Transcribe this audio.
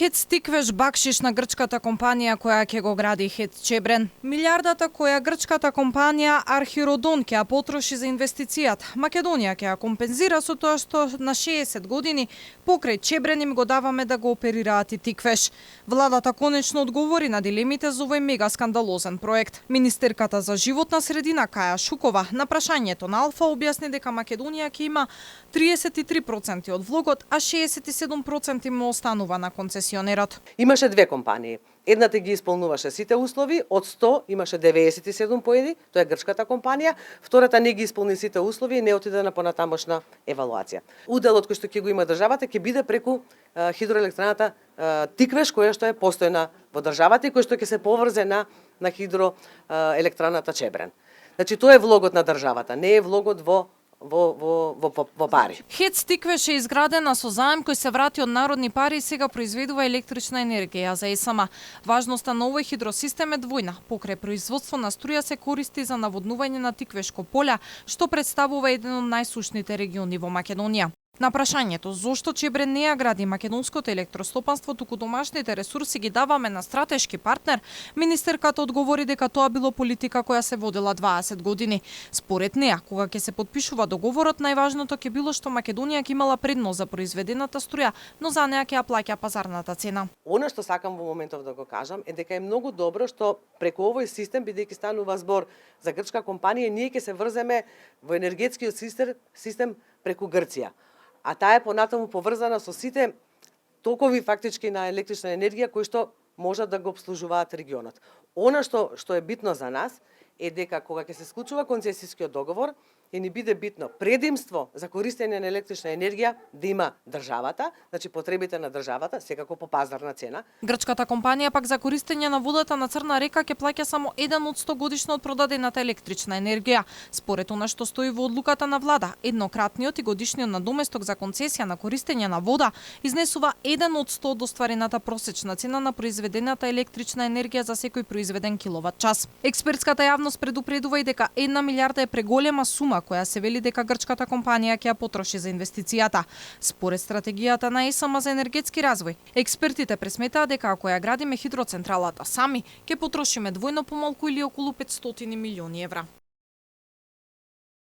ХЕЦ Тиквеш бакшиш на грчката компанија која ќе го гради ХЕЦ Чебрен. Милијардата која грчката компанија Архиродон ќе ја потроши за инвестицијата, Македонија ќе ја компензира со тоа што на 60 години покрај Чебрен им го даваме да го оперираат и Тиквеш. Владата конечно одговори на дилемите за овој мега скандалозен проект. Министерката за животна средина Каја Шукова на прашањето на Алфа објасни дека Македонија ќе има 33% од влогот, а 67% му останува на концесионерот. Имаше две компании. Едната ги исполнуваше сите услови, од 100 имаше 97 поеди, тоа е грчката компанија, втората не ги исполни сите услови и не отиде на понатамошна евалуација. Уделот кој што ќе го има државата ќе биде преку хидроелектраната Тиквеш, која што е постојна во државата и која што ќе се поврзе на хидроелектраната Чебрен. Значи тоа е влогот на државата, не е влогот во пари. ХЕЦ Тиквеш е изградена со заем кој се врати од народни пари и сега произведува електрична енергија за ЕСМ. Важноста на овој хидросистем е двојна. Покрај производство на струја се користи за наводнување на Тиквешко поле, што представува еден од најсушните региони во Македонија. На прашањето зошто Чебрен не ја гради македонското електростопанство, туку домашните ресурси ги даваме на стратешки партнер, министерката одговори дека тоа било политика која се водела 20 години. Според неа, кога ќе се подпишува договорот, најважното ќе било што Македонија ќе имала предност за произведената струја, но за неа ќе ја плаќа пазарната цена. Она што сакам во моментов да го кажам е дека е многу добро што преку овој систем, бидејќи станува збор за грчка компанија, ние ќе се врземе во енергетскиот систем преку Грција. А таа е понатаму поврзана со сите токови фактички на електрична енергија кои што можат да го обслужуваат регионот. Она што е битно за нас е дека кога ќе се склучува концесискиот договор, ќе ни биде битно предимство за користење на електрична енергија да има државата, значи потребите на државата, секако по пазарна цена. Грчката компанија пак за користење на водата на Црна река ќе плаќа само 1 од 100 годишно од продадената електрична енергија. Според она што стои во одлуката на влада, еднократниот и годишниот надоместок за концесија на користење на вода изнесува 1 од 100 од остварената просечна цена на произведената електрична енергија за секој произведен киловат час. Експертската јавност предупредува и дека 1 милијарда е преголема сума која се вели дека грчката компанија ќе ја потроши за инвестицијата. Според стратегијата на ЕСМ за енергетски развој, експертите пресметаа дека ако ја градиме хидроцентралата сами, ќе потрошиме двојно помалку или околу 500 милиони евра.